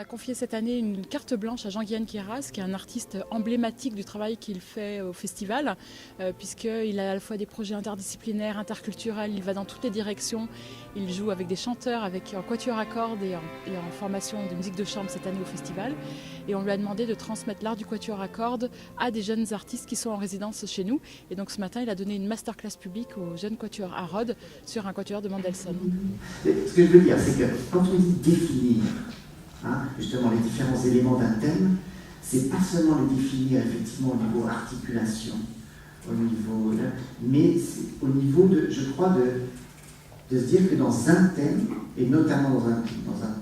confié cette année une carte blanche à Jean-Guihen Queyras, qui est un artiste emblématique du travail qu'il fait au festival, puisqu'il a à la fois des projets interdisciplinaires, interculturels, il va dans toutes les directions. Il joue avec des chanteurs, avec un quatuor à cordes et en formation de musique de chambre cette année au festival. Et on lui a demandé de transmettre l'art du quatuor à cordes à des jeunes artistes qui sont en résidence chez nous. Et donc ce matin, il a donné une masterclass publique aux jeunes quatuors à Rhodes sur un quatuor de Mendelssohn. Ce que je veux dire, c'est que quand on dit définir justement les différents éléments d'un thème, c'est pas seulement les définir effectivement au niveau articulation, au niveau, mais au niveau de, je crois, de se dire que dans un thème, et notamment dans un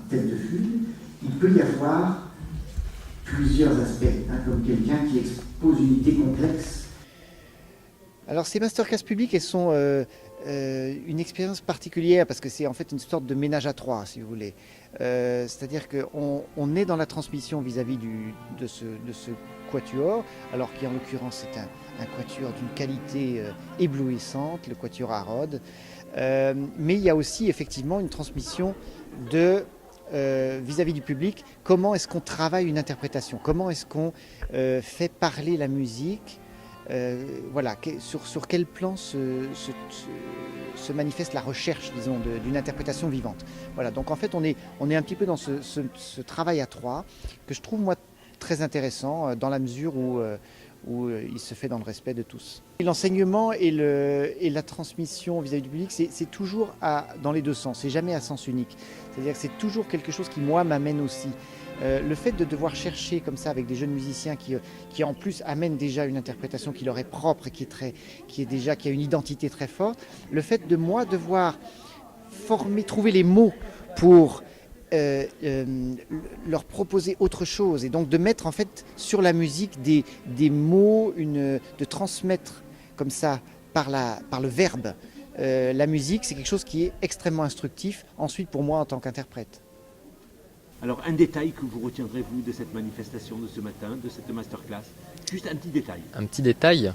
thème de fugue, il peut y avoir plusieurs aspects, comme quelqu'un qui expose une idée complexe. Alors ces masterclass publiques, elles sont une expérience particulière parce que c'est en fait une sorte de ménage à trois, si vous voulez. C'est-à-dire qu'on est dans la transmission vis-à-vis de ce quatuor, alors qui en l'occurrence c'est un quatuor d'une qualité éblouissante, le quatuor à Rhodes. Mais il y a aussi effectivement une transmission de vis-à-vis du public, comment est-ce qu'on travaille une interprétation, comment est-ce qu'on fait parler la musique, voilà, sur quel plan se manifeste la recherche, disons, d'une interprétation vivante. Voilà, donc en fait on est un petit peu dans ce travail à trois que je trouve moi très intéressant dans la mesure où il se fait dans le respect de tous. L'enseignement et la transmission vis-à-vis du public, c'est toujours dans les deux sens, c'est jamais à sens unique. C'est-à-dire que c'est toujours quelque chose qui, moi, m'amène aussi. Le fait de devoir chercher comme ça avec des jeunes musiciens qui en plus amènent déjà une interprétation qui leur est propre et qui a une identité très forte, le fait de moi devoir trouver les mots pour leur proposer autre chose et donc de mettre en fait sur la musique des mots, de transmettre comme ça par le verbe la musique, c'est quelque chose qui est extrêmement instructif ensuite pour moi en tant qu'interprète. Alors un détail que vous retiendrez vous de cette manifestation de ce matin, de cette masterclass, juste un petit détail. Un petit détail,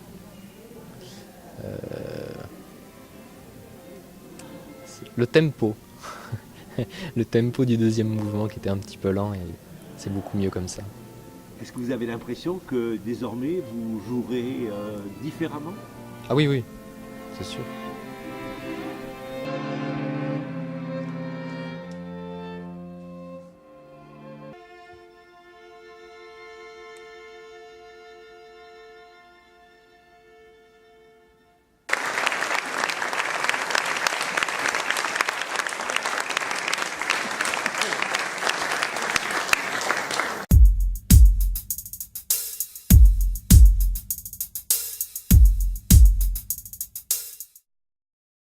le tempo. Le tempo du deuxième mouvement qui était un petit peu lent et c'est beaucoup mieux comme ça. Est-ce que vous avez l'impression que désormais vous jouerez différemment ? Ah oui, c'est sûr.